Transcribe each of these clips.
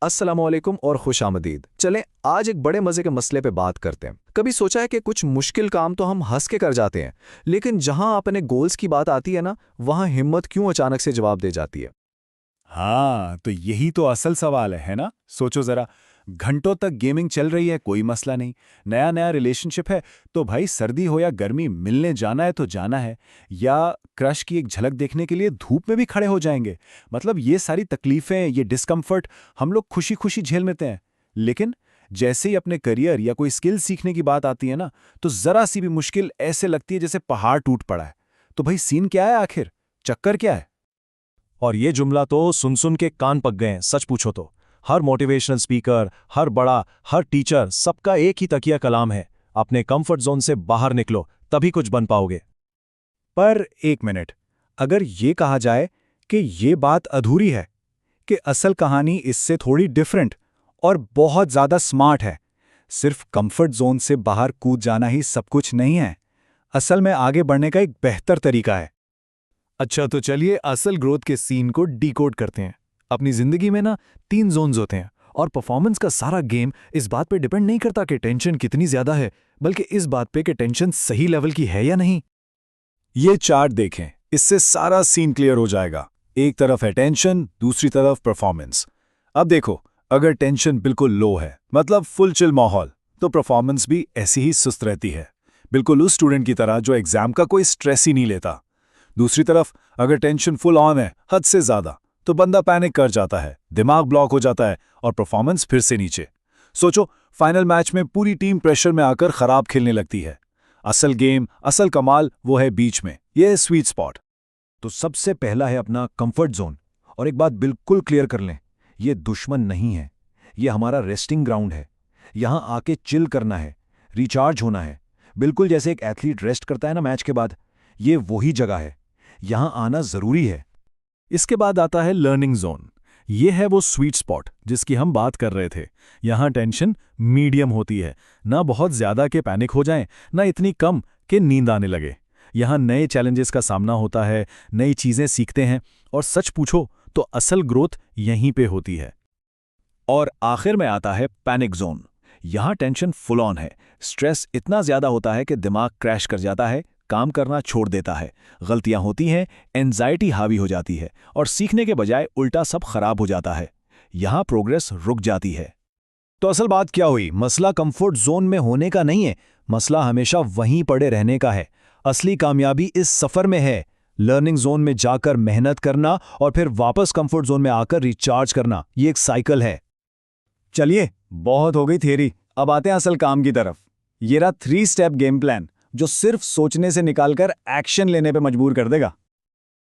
अस्सलामुअलैकुम और खुशामदीद। चलें आज एक बड़े मजे के मसले पे बात करते हैं। कभी सोचा है कि कुछ मुश्किल काम तो हम हंस के कर जाते हैं, लेकिन जहां अपने गोल्स की बात आती है ना, वहां हिम्मत क्यों अचानक से जवाब दे जाती है। हाँ, तो यही तो असल सवाल है ना? सोचो जरा, घंटों तक गेमिंग चल रही है, कोई मसला नहीं। नया नया रिलेशनशिप है, तो भाई सर्दी हो या गर्मी, मिलने जाना है तो जाना है। या क्रश की एक झलक देखने के लिए धूप में भी खड़े हो जाएंगे। मतलब ये सारी तकलीफें, ये डिस्कम्फर्ट हम लोग खुशी खुशी झेल लेते हैं। लेकिन जैसे ही अपने करियर या कोई स्किल सीखने की बात आती है ना, तो जरा सी भी मुश्किल ऐसे लगती है जैसे पहाड़ टूट पड़ा है। तो भाई सीन क्या है आखिर? चक्कर क्या है? और ये जुमला तो सुन सुन के कान पक गए हैं, सच पूछो तो। हर मोटिवेशनल स्पीकर, हर बड़ा, हर टीचर, सबका एक ही तकिया कलाम है: अपने कंफर्ट जोन से बाहर निकलो, तभी कुछ बन पाओगे। पर एक मिनट, अगर ये कहा जाए कि ये बात अधूरी है, कि असल कहानी इससे थोड़ी डिफरेंट और बहुत ज्यादा स्मार्ट है। सिर्फ कंफर्ट जोन से बाहर कूद जाना ही सब कुछ नहीं है। असल में आगे बढ़ने का एक बेहतर तरीका है। अच्छा, तो चलिए असल ग्रोथ के सीन को डिकोड करते हैं। अपनी जिंदगी में ना 3 जोन्स होते हैं, और परफॉर्मेंस का सारा गेम इस बात पे डिपेंड नहीं करता कि टेंशन कितनी ज्यादा है, बल्कि इस बात पे कि टेंशन सही लेवल की है या नहीं। ये चार्ट देखें, इससे सारा सीन क्लियर हो जाएगा। एक तरफ है टेंशन, दूसरी तरफ परफॉर्मेंस। अब देखो, अगर टेंशन बिल्कुल लो है, मतलब फुल चिल माहौल, तो परफॉर्मेंस भी ऐसी ही सुस्त रहती है, बिल्कुल उस स्टूडेंट की तरह जो एग्जाम का कोई स्ट्रेस ही नहीं लेता। दूसरी तरफ अगर टेंशन फुल ऑन है, हद से ज्यादा, तो बंदा पैनिक कर जाता है, दिमाग ब्लॉक हो जाता है और परफॉर्मेंस फिर से नीचे। सोचो, फाइनल मैच में पूरी टीम प्रेशर में आकर खराब खेलने लगती है। असल गेम, असल कमाल वो है बीच में, ये है स्वीट स्पॉट। तो सबसे पहला है अपना कंफर्ट जोन। और एक बात बिल्कुल क्लियर कर लें, ये दुश्मन नहीं है, ये हमारा रेस्टिंग ग्राउंड है। यहां आके चिल करना है, रिचार्ज होना है। बिल्कुल जैसे एक एथलीट रेस्ट करता है ना मैच के बाद, ये वही जगह है। यहां आना जरूरी है। इसके बाद आता है लर्निंग जोन। ये है वो स्वीट स्पॉट जिसकी हम बात कर रहे थे। यहाँ टेंशन मीडियम होती है, ना बहुत ज्यादा के पैनिक हो जाएं, ना इतनी कम कि नींद आने लगे। यहाँ नए चैलेंजेस का सामना होता है, नई चीजें सीखते हैं, और सच पूछो तो असल ग्रोथ यहीं पे होती है। और आखिर में आता है पैनिक जोन। यहां टेंशन फुल ऑन है, स्ट्रेस इतना ज्यादा होता है कि दिमाग क्रैश कर जाता है, काम करना छोड़ देता है, गलतियां होती हैं, एंजाइटी हावी हो जाती है, और सीखने के बजाय उल्टा सब खराब हो जाता है। यहां प्रोग्रेस रुक जाती है। तो असल बात क्या हुई? मसला कंफर्ट जोन में होने का नहीं है, मसला हमेशा वहीं पड़े रहने का है। असली कामयाबी इस सफर में है, लर्निंग जोन में जाकर मेहनत करना और फिर वापस कंफर्ट जोन में आकर रिचार्ज करना। ये एक साइकिल है। चलिए, बहुत हो गई थियरी, अब आते हैं असल काम की तरफ। ये रहा 3 स्टेप गेम प्लान, जो सिर्फ सोचने से निकालकर एक्शन लेने पे मजबूर कर देगा।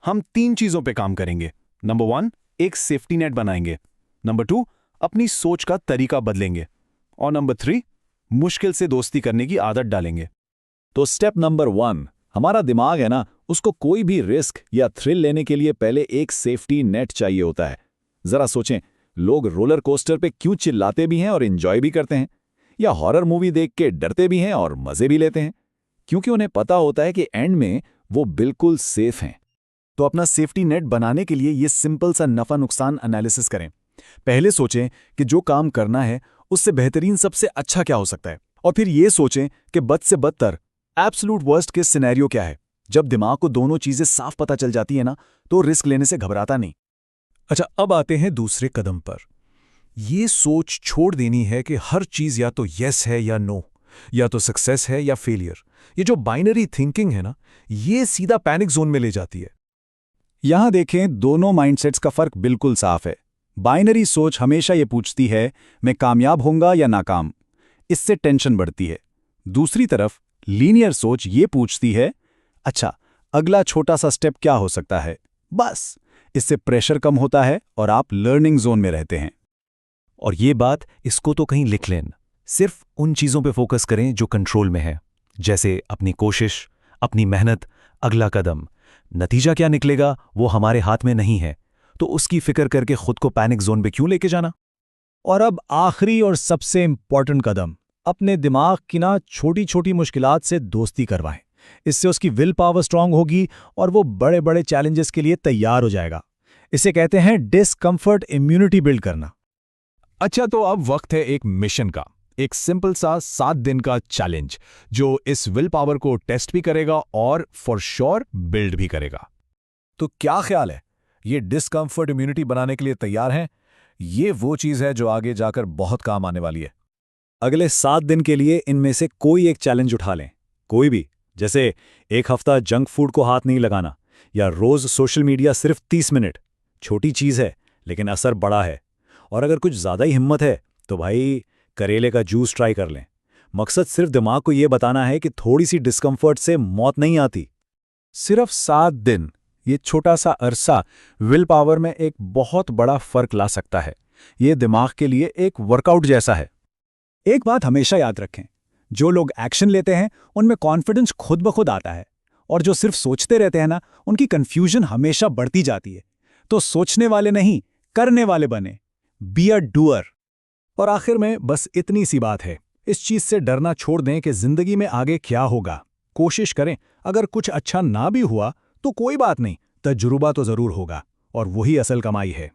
हम 3 चीजों पे काम करेंगे। नंबर 1, एक सेफ्टी नेट बनाएंगे। नंबर 2, अपनी सोच का तरीका बदलेंगे। और नंबर 3, मुश्किल से दोस्ती करने की आदत डालेंगे। तो स्टेप नंबर 1, हमारा दिमाग है ना, उसको कोई भी रिस्क या थ्रिल लेने के लिए पहले एक सेफ्टी नेट चाहिए होता है। जरा सोचें, लोग रोलर कोस्टर पे क्यों चिल्लाते भी हैं और एंजॉय भी करते हैं, या हॉरर मूवी देख के डरते भी हैं और मजे भी लेते हैं? क्योंकि उन्हें पता होता है कि एंड में वो बिल्कुल सेफ हैं। तो अपना सेफ्टी नेट बनाने के लिए ये सिंपल सा नफा नुकसान एनालिसिस करें। पहले सोचें कि जो काम करना है उससे बेहतरीन सबसे अच्छा क्या हो सकता है, और फिर ये सोचें कि बद से बदतर, एब्सोल्यूट वर्स्ट केस सिनेरियो क्या है। जब दिमाग को दोनों चीजें साफ पता चल जाती है ना, तो रिस्क लेने से घबराता नहीं। अच्छा, अब आते हैं दूसरे कदम पर। ये सोच छोड़ देनी है कि हर चीज या तो यस है या नो, या तो सक्सेस है या फेलियर। ये जो बाइनरी थिंकिंग है ना, ये सीधा पैनिक जोन में ले जाती है। यहां देखें, दोनों माइंडसेट्स का फर्क बिल्कुल साफ है। बाइनरी सोच हमेशा ये पूछती है, मैं कामयाब होऊंगा या नाकाम? इससे टेंशन बढ़ती है। दूसरी तरफ लीनियर सोच ये पूछती है, अच्छा, अगला छोटा सा स्टेप क्या हो सकता है? बस, इससे प्रेशर कम होता है और आप लर्निंग जोन में रहते हैं। और ये बात, इसको तो कहीं लिख लें। सिर्फ उन चीजों पे फोकस करें जो कंट्रोल में है, जैसे अपनी कोशिश, अपनी मेहनत, अगला कदम। नतीजा क्या निकलेगा वो हमारे हाथ में नहीं है, तो उसकी फिक्र करके खुद को पैनिक जोन पे क्यों लेके जाना। और अब आखिरी और सबसे इंपॉर्टेंट कदम, अपने दिमाग की ना छोटी छोटी मुश्किलात से दोस्ती करवाएं। इससे उसकी विल पावर स्ट्रांग होगी और वो बड़े बड़े चैलेंजेस के लिए तैयार हो जाएगा। इसे कहते हैं डिस्कम्फर्ट इम्यूनिटी बिल्ड करना। अच्छा, तो अब वक्त है एक मिशन का, एक सिंपल सा 7 दिन का चैलेंज जो इस विल पावर को टेस्ट भी करेगा और फॉर श्योर बिल्ड भी करेगा। तो क्या ख्याल है, ये डिस्कम्फर्ट इम्यूनिटी बनाने के लिए तैयार हैं? ये वो चीज़ है जो आगे जाकर बहुत काम आने वाली है। अगले 7 दिन के लिए इनमें से कोई एक चैलेंज उठा लें, कोई भी, जैसे 1 हफ्ता जंक फूड को हाथ नहीं लगाना या रोज सोशल मीडिया सिर्फ 30 मिनट। छोटी चीज़ है लेकिन असर बड़ा है। और अगर कुछ ज़्यादा ही हिम्मत है तो भाई करेले का जूस ट्राई कर लें। मकसद सिर्फ दिमाग को ये बताना है कि थोड़ी सी डिस्कम्फर्ट से मौत नहीं आती। सिर्फ 7 दिन, ये छोटा सा अरसा विल पावर में एक बहुत बड़ा फर्क ला सकता है। ये दिमाग के लिए एक वर्कआउट जैसा है। एक बात हमेशा याद रखें, जो लोग एक्शन लेते हैं उनमें कॉन्फिडेंस खुद ब खुद आता है, और जो सिर्फ सोचते रहते हैं ना, उनकी कंफ्यूजन हमेशा बढ़ती जाती है। तो सोचने वाले नहीं, करने वाले बने। Be a doer. और आखिर में बस इतनी सी बात है, इस चीज से डरना छोड़ दें कि जिंदगी में आगे क्या होगा। कोशिश करें, अगर कुछ अच्छा ना भी हुआ तो कोई बात नहीं, तजुर्बा तो जरूर होगा, और वही असल कमाई है।